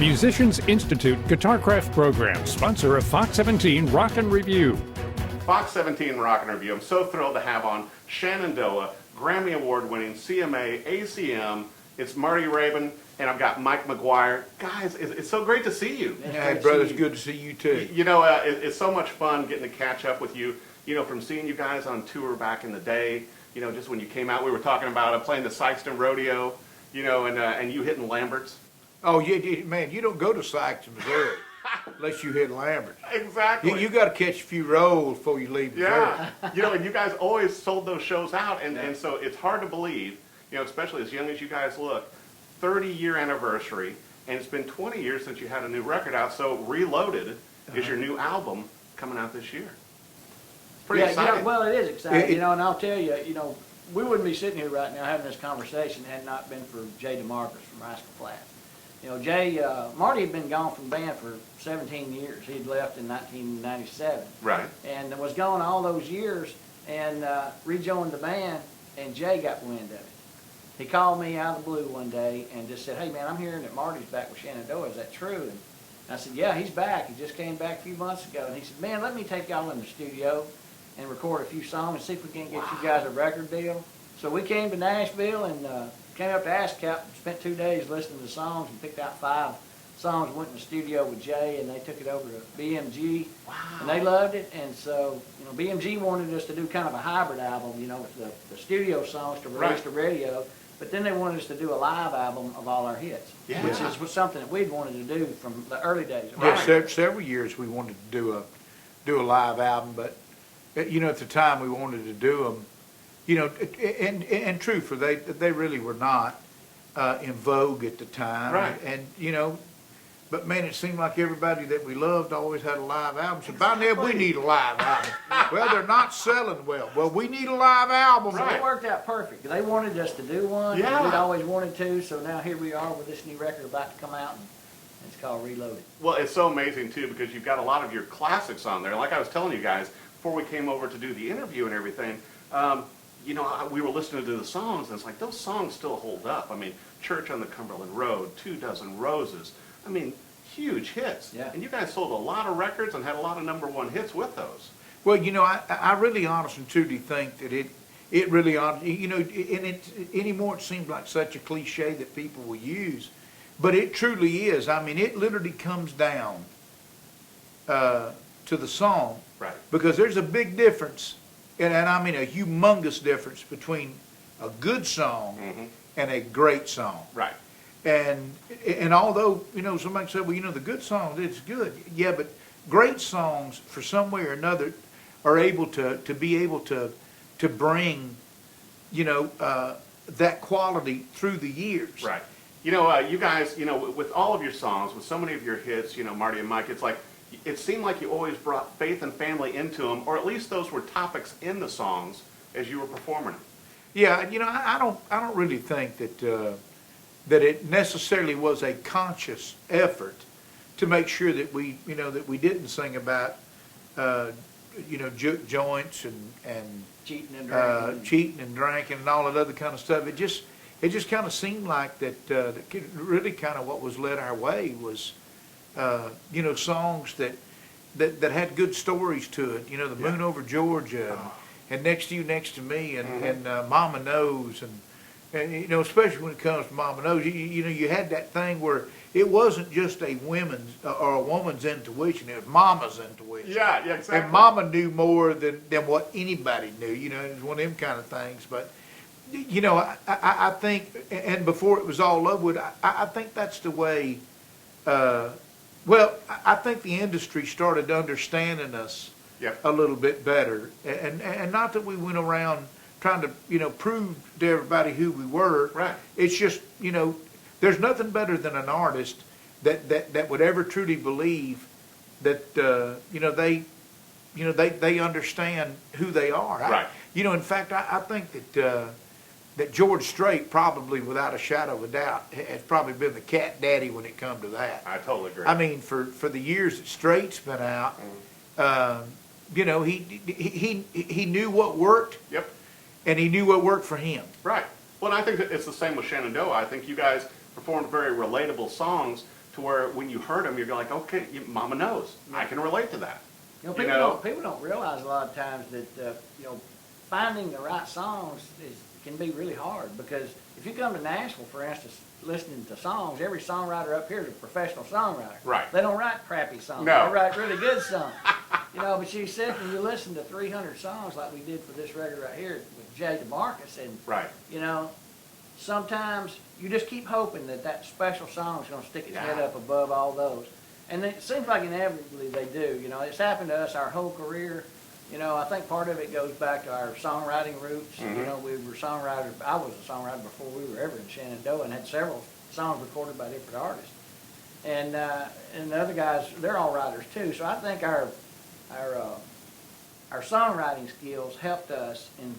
Musicians Institute Guitarcraft Program, sponsor of Fox 17 Rock and Review. Fox 17 Rock and Review. I'm so thrilled to have on Shenandoah, Grammy Award winning CMA, ACM. It's Marty Raybon, and I've got Mike McGuire. Guys, it's so great to see you. Hey, brother, it's good to see you too. You know, it's so much fun getting to catch up with you. You know, from seeing you guys on tour back in the day, you know, just when you came out, we were talking about playing the Sykeston Rodeo, you know, and you hitting Lambert's. Oh, man, you don't go to Sykes, Missouri, unless you hit Lambert. Exactly. You got to catch a few rolls before you leave Missouri. Yeah. You know, and you guys always sold those shows out, and so it's hard to believe, you know, especially as young as you guys look, 30-year anniversary, and it's been 20 years since you had a new record out, so Reloaded is your new album coming out this year. Pretty exciting. You know, well, it is exciting, you know, and I'll tell you, you know, we wouldn't be sitting here right now having this conversation had it not been for Jay DeMarcus from Rascal Flatts. You know, Marty had been gone from the band for 17 years. He'd left in 1997. Right. And was gone all those years and rejoined the band, and Jay got wind of it. He called me out of the blue one day and just said, "Hey, man, I'm hearing that Marty's back with Shenandoah. Is that true?" And I said, "Yeah, he's back. He just came back a few months ago." And he said, "Man, let me take y'all in the studio and record a few songs and see if we can get you guys a record deal." So we came to Nashville and came up to ASCAP, spent 2 days listening to songs and picked out 5 songs, went in the studio with Jay, and they took it over to BMG. Wow. And they loved it, and so, you know, BMG wanted us to do kind of a hybrid album, you know, with the studio songs to release to radio, but then they wanted us to do a live album of all our hits, which was something that we'd wanted to do from the early days. Yeah, several years we wanted to do a live album, but, you know, at the time we wanted to do them. You know, and truthfully, they really were not in vogue at the time. Right. And, you know, but man, it seemed like everybody that we loved always had a live album. So by now, we need a live album. Well, they're not selling well. Well, we need a live album. So it worked out perfect. They wanted us to do one. Yeah. We'd always wanted to, so now here we are with this new record about to come out, and it's called Reloaded. Well, it's so amazing, too, because you've got a lot of your classics on there. Like I was telling you guys before we came over to do the interview and everything, you know, we were listening to the songs, and it's like, those songs still hold up. I mean, Church on the Cumberland Road, 2 Dozen Roses. I mean, huge hits. Yeah. And you guys sold a lot of records and had a lot of #1 hits with those. Well, you know, I really honestly and truly think that it really, you know, and it anymore it seems like such a cliche that people will use, but it truly is. I mean, it literally comes down to the song. Right. Because there's a big difference, and I mean a humongous difference between a good song and a great song. Right. And although, you know, somebody said, well, you know, the good songs, it's good. Yeah, but great songs, for some way or another, are able to be able to bring, you know, that quality through the years. Right. You know, you guys, you know, with all of your songs, with so many of your hits, you know, Marty and Mike, it's like, it seemed like you always brought faith and family into them, or at least those were topics in the songs as you were performing them. Yeah, you know, I don't really think that it necessarily was a conscious effort to make sure that we, you know, that we didn't sing about, you know, joints and Cheating and drinking. cheating and drinking and all that other kind of stuff. It just kind of seemed like that really kind of what was led our way was, you know, songs that had good stories to it. You know, The Moon Over Georgia and Next to You, Next to Me and Mama Knows and you know, especially when it comes to Mama Knows, you know, you had that thing where it wasn't just a women's or a woman's intuition, it was Mama's intuition. Yeah, exactly. And Mama knew more than what anybody knew, you know, it was one of them kind of things. But, you know, I think, and before it was all over with, I think that's the way, well, I think the industry started understanding us a little bit better. And not that we went around trying to, you know, prove to everybody who we were. Right. It's just, you know, there's nothing better than an artist that would ever truly believe that, you know, they understand who they are. Right. You know, in fact, I think that George Strait probably, without a shadow of a doubt, has probably been the cat daddy when it comes to that. I totally agree. I mean, for the years that Strait's been out, you know, he knew what worked. Yep. And he knew what worked for him. Right. Well, and I think that it's the same with Shenandoah. I think you guys performed very relatable songs to where when you heard them, you're like, okay, Mama knows. I can relate to that. People don't realize a lot of times that finding the right songs can be really hard, because if you come to Nashville, for instance, listening to songs, every songwriter up here is a professional songwriter. Right. They don't write crappy songs. No. They write really good songs. But you sit and you listen to 300 songs like we did for this record right here with DeMarcus, and Right. Sometimes you just keep hoping that special song is going to stick its head up above all those. And it seems like inevitably they do. It's happened to us our whole career. I think part of it goes back to our songwriting roots. Mm-hmm. We were songwriters. I was a songwriter before we were ever in Shenandoah, and had several songs recorded by different artists. And the other guys, they're all writers too. So I think our songwriting skills helped us in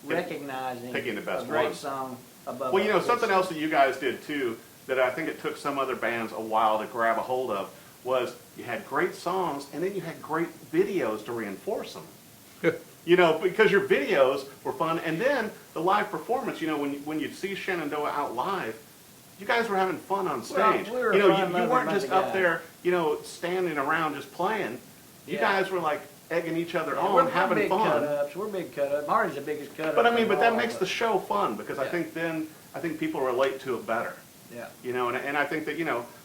recognizing picking the best a great one. song above. Well, something else that you guys did too, that I think it took some other bands a while to grab a hold of, was you had great songs and then you had great videos to reinforce them. Because your videos were fun, and then the live performance. When you'd see Shenandoah out live, you guys were having fun on stage. Well, we were you fun-loving weren't just bunch of up there, standing around just playing. You Yeah. guys were like egging each other We're on, having big fun. cut-ups. We're big cut-ups. Marty's the biggest cut-up. But of that all makes of the us. show fun, because I Yeah. think people relate to it better. Yeah. And I think that,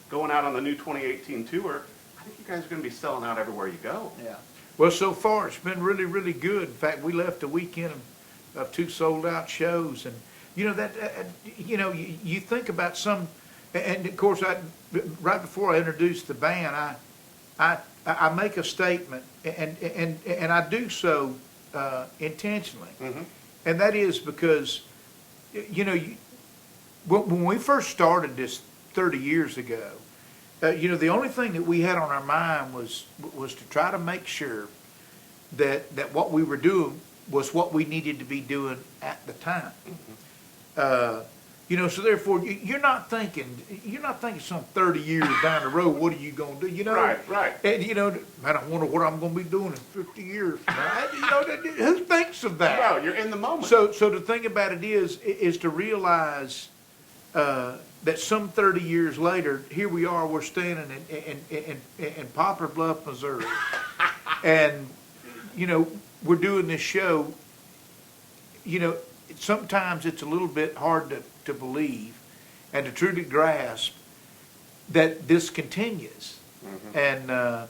going out on the new 2018 tour, I think you guys are going to be selling out everywhere you go. Yeah. Well, so far it's been really, really good. In fact, we left a weekend of 2 sold-out shows, and you think about some, and of course, right before I introduce the band, I make a statement, and I do so intentionally, Mm-hmm. and that is because when we first started this 30 years ago, the only thing that we had on our mind was to try to make sure that what we were doing was what we needed to be doing at the time. So therefore, you're not thinking some 30 years down the road, what are you going to do? Right. And man, I wonder what I'm going to be doing in 50 years from now. Who thinks of that? No, you're in the moment. So the thing about it is to realize that some 30 years later, here we are, we're standing in Poplar Bluff, Missouri, and we're doing this show. Sometimes it's a little bit hard to believe and to truly grasp that this continues, and to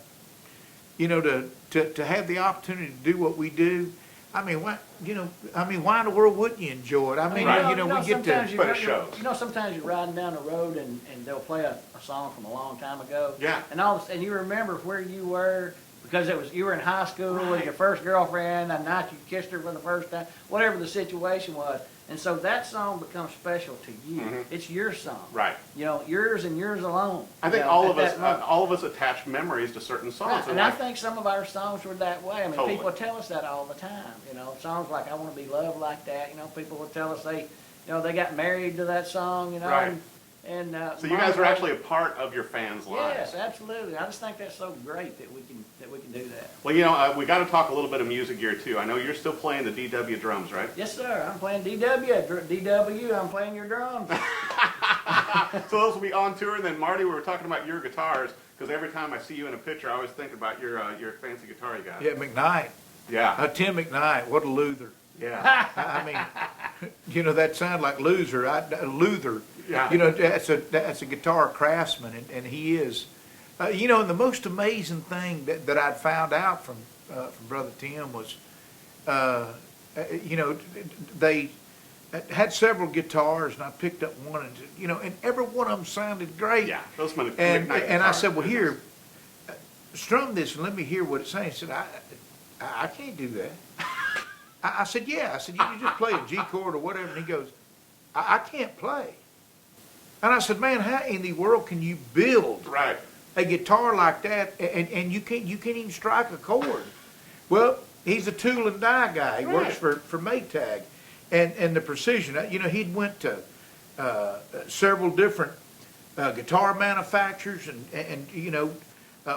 have the opportunity to do what we do. I mean, why in the world wouldn't you enjoy it? I mean, Right. we get to. But it shows. Sometimes you're riding down the road and they'll play a song from a long time ago. Yeah. And you remember where you were, because you were in high school with Right. your first girlfriend, that night you kissed her for the first time, whatever the situation was. And so that song becomes special to you. Mhm. It's your song. Right. Yours and yours alone. I think at all that moment. of us attach memories to certain songs. Right, and I think some of our songs were that way. I mean, Totally. people tell us that all the time. Songs like "I Want to Be Loved" like that. People will tell us they got married to that song. Right. And So you guys are actually a part of your fans' lives. Yes, absolutely. I just think that's so great that we can do that. Well, we got to talk a little bit of music here too. I know you're still playing the DW drums, right? Yes, sir. I'm playing DW. I'm playing your drums. So those will be on tour. And then Marty, we were talking about your guitars, because every time I see you in a picture, I always think about your fancy guitar you got. Yeah, McKnight. Yeah. Tim McKnight, what a loser. Yeah. I mean, that sounds like loser. Luther. Yeah. That's a guitar craftsman, and he is. And the most amazing thing that I'd found out from Brother Tim was, they had several guitars, and I picked up one, and every one of them sounded great. Yeah. Those McKnight And I guitars. said, well, here, strum this and let me hear what it's saying. He said, I can't do that. I said, yeah. I said, you can just play a G chord or whatever. And he goes, I can't play. And I said, man, how in the world can you build Right. a guitar like that and you can't even strike a chord? Well, he's a tool and die guy. He works for Maytag. And the precision, he'd went to several different guitar manufacturers and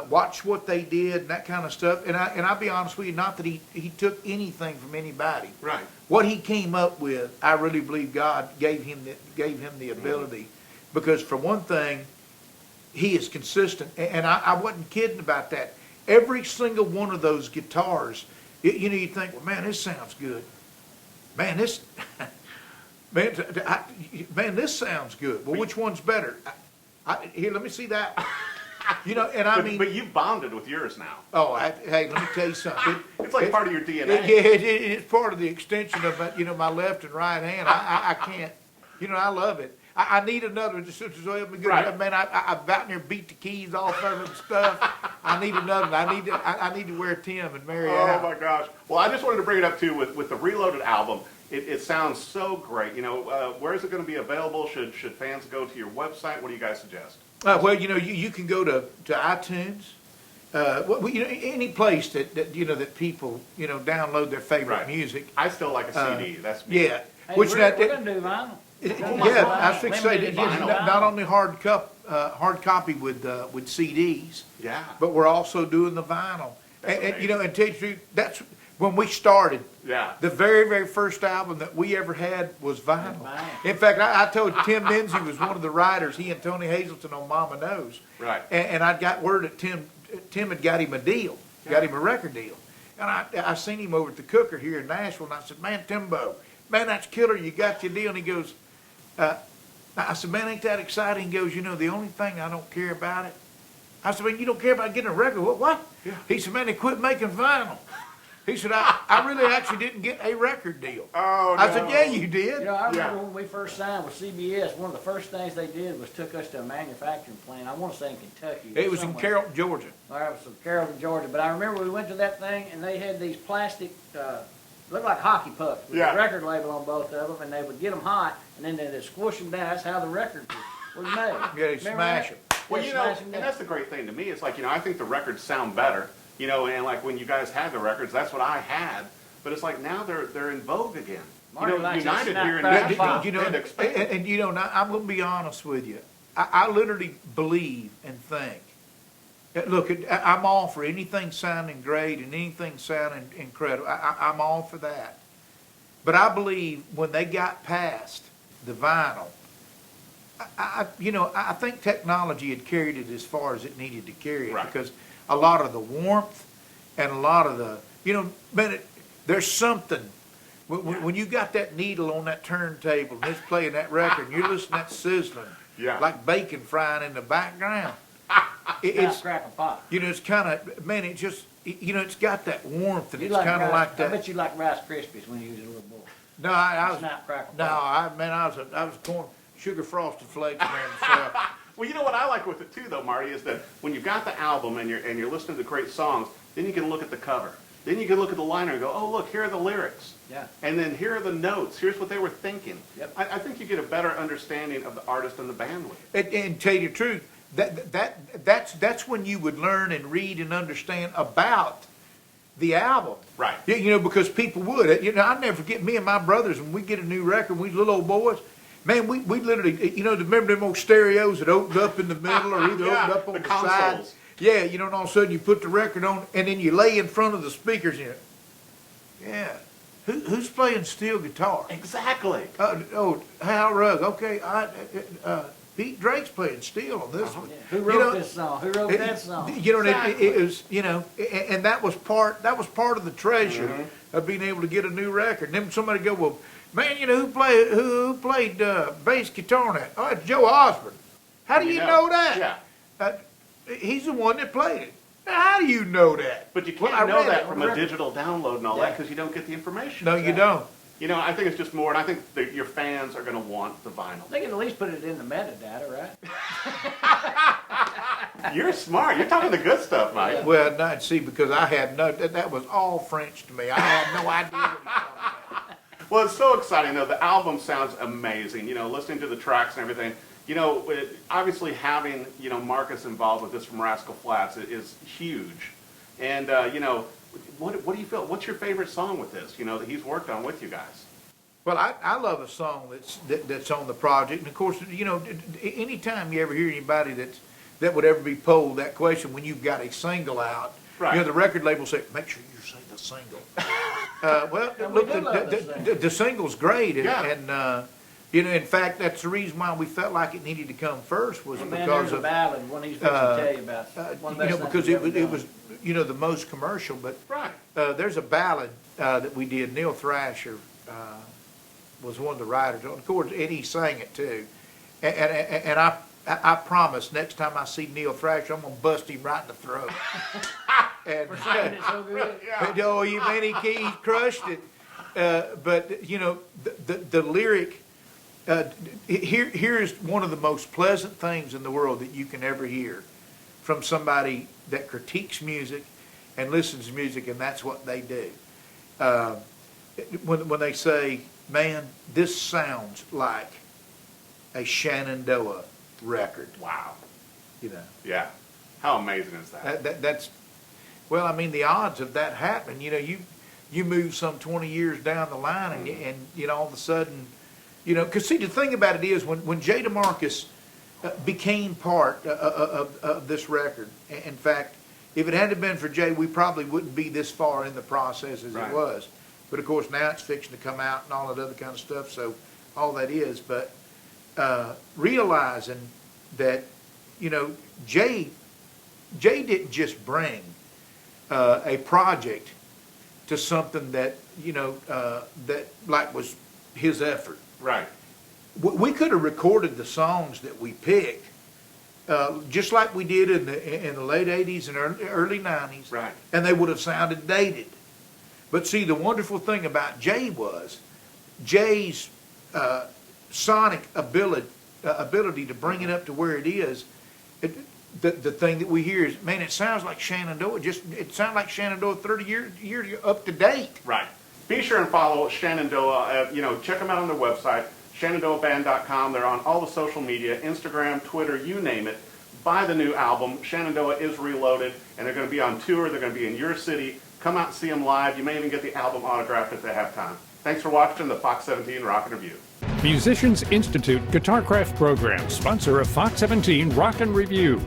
watch what they did and that kind of stuff. And I'll be honest with you, not that he took anything from anybody. Right. What he came up with, I really believe God gave him the ability, because for one thing, he is consistent, and I wasn't kidding about that. Every single one of those guitars, you know, you think, well, man, this sounds good. Man, this, man, this sounds good. Well, which one's better? Here, let me see that. You know, and I mean, but you've bonded with yours now. oh, hey, let me tell you something. It's like part of your DNA. It's part of the extension of my, you know, my left and right hand. I can't, you know, I love it. I need another just to help me good. Right. Man, I've gotten there, beat the keys off of it and stuff. I need another one. I need to wear Tim and marry Oh out. my gosh. Well, I just wanted to bring it up too with the Reloaded album. It sounds so great. You know, where is it going to be available? Should fans go to your website? What do you guys suggest? Well, you know, you can go to iTunes. Well, you know, any place that you know that people, you know, download their favorite Right. music. I still like a CD. That's me. Yeah. Hey, Which we're that, going to do vinyl. yeah, I was fixing to say Limited that edition not vinyl. only hard copy with CDs, Yeah. but we're also doing the vinyl. That's And you know, amazing. and tell you the truth, that's when we started. Yeah. The very, very first album that we ever had was vinyl. Vinyl. In fact, I told Tim Menzie was one of the writers, he and Tony Hazelton on Mama Knows. Right. And I got word that Tim had got him a deal, got him a record deal. And I seen him over at the Cooker here in Nashville, and I said, man, Timbo, man, that's killer, you got your deal. And he goes, I said, man, ain't that exciting? He goes, you know, the only thing I don't care about it. I said, man, you don't care about getting a record? What? Yeah. He said, man, they quit making vinyl. He said, I really actually didn't get a record deal. Oh, I said, no. yeah, you did. You know, I remember Yeah. when we first signed with CBS, one of the first things they did was took us to a manufacturing plant. I want to say in Kentucky. It was in somewhere. Carrollton, Georgia. All right, it was from Carrollton, Georgia. But I remember we went to that thing and they had these plastic, looked like hockey pucks with Yeah. a record label on both of them, and they would get them hot and then they'd squish them down. That's how the record was made. Yeah, they Remember smash that? them. Well, They you know, smash 'em and down. that's the great thing to me. It's like, you know, I think the records sound better, you know, and like when you guys had the records, that's what I had. But it's like now they're in vogue again. Marty You know, likes United that here in snap, crack, Nashville, pop. You know, they had to expand. and you know, now, I'm going to be honest with you. I literally believe and think. Look, I'm all for anything sounding great and anything sounding incredible. I'm all for that. But I believe when they got past the vinyl, you know, I think technology had carried it as far as it needed to carry it. Right. Because a lot of the warmth and a lot of the, you know, man, there's something. When you got that needle on that turntable and it's playing that record and you're listening to that sizzling, Yeah. like bacon frying in the background, It's it's, crack and pop. you know, it's kind of, man, it just, you know, it's got that warmth and You it's kind of Rice- like I that. bet you like Rice Krispies when you was a little boy. No, I was, Snap, crackle, no, pop. I was corn, sugar frosted flakes, man, myself. Well, you know what I like with it too, though, Marty, is that when you've got the album and you're listening to great songs, then you can look at the cover. Then you can look at the liner and go, oh, look, here are the lyrics. Yeah. And then here are the notes. Here's what they were thinking. Yep. I think you get a better understanding of the artist and the band with it. And tell you the truth, that's when you would learn and read and understand about the album. Right. You know, because people would. You know, I never forget me and my brothers when we get a new record, we little old boys. Man, we literally, you know, remember them old stereos that opened up in the middle or either Yeah, opened up on the the side? consoles. Yeah, you know, and all of a sudden you put the record on and then you lay in front of the speakers and yeah. Who's playing steel guitar? Exactly. Hal Rugg. Okay, Pete Drake's playing steel on this one. Yeah. Who You wrote know, this song? Who wrote that song? You know, and Exactly. it was, you know, and that was part of the treasure of being able to get a new record. And then somebody go, well, man, you know, who played bass guitar on that? Oh, it's Joe Osborne. How do you know that? Yeah. He's the one that played it. Now, how do you know that? But you Well, can't I know read that it from on a record. digital download and all that Yeah. because you don't get the information. No, you don't. You know, I think it's just more, and I think that your fans are going to want the vinyl. They can at least put it in the metadata, right? You're smart. You're talking the good stuff, Mike. Well, not see, because I had that was all French to me. I had no idea what he was talking about. Well, it's so exciting, though. The album sounds amazing. You know, listening to the tracks and everything. You know, obviously having, you know, Marcus involved with this from Rascal Flatts is huge. And, you know, what do you feel? What's your favorite song with this, you know, that he's worked on with you guys? Well, I love a song that's on the project, and of course, you know, anytime you ever hear anybody that would ever be polled that question when you've got a single out, Right. you know, the record label say, make sure you say the single. Well, And we look, do love the single. the single's great, Yeah. and In fact, that's the reason why we felt like it needed to come first was Man, because there's a of, ballad, one he's going to tell you about. One of the best things because he's ever it done. was, the most commercial, but Right. there's a ballad that we did. Neil Thrasher was one of the writers. Of course, Eddie sang it too. And I promise next time I see Neil Thrasher, I'm going to bust him right in the throat. And, For singing it so good. oh, man, he crushed it. But, the lyric, here's one of the most pleasant things in the world that you can ever hear from somebody that critiques music and listens to music, and that's what they do. When they say, man, this sounds like a Shenandoah record, Wow. Yeah. How amazing is that? That's, well, I mean, the odds of that happening, you move some 20 years down the line and all of a sudden, because see, the thing about it is when Jay DeMarcus became part of this record, in fact, if it hadn't been for Jay, we probably wouldn't be this far in the process as Right. it was. But of course, now it's fixing to come out and all that other kind of stuff, so all that is. But realizing that, Jay didn't just bring a project to something that, that like was his effort. Right. We could have recorded the songs that we picked, just like we did in the late 80s and early 90s. Right. And they would have sounded dated. But see, the wonderful thing about Jay was Jay's sonic ability to bring it up to where it is. The thing that we hear is, man, it sounds like Shenandoah. It sounds like Shenandoah 30 years ago, up to date. Right. Be sure and follow Shenandoah. Check them out on their website, ShenandoahBand.com. They're on all the social media, Instagram, Twitter, you name it. Buy the new album. Shenandoah is Reloaded, and they're going to be on tour. They're going to be in your city. Come out and see them live. You may even get the album autographed if they have time. Thanks for watching the Fox 17 Rock and Review. Musicians Institute Guitarcraft program, sponsor of Fox 17 Rock and Review.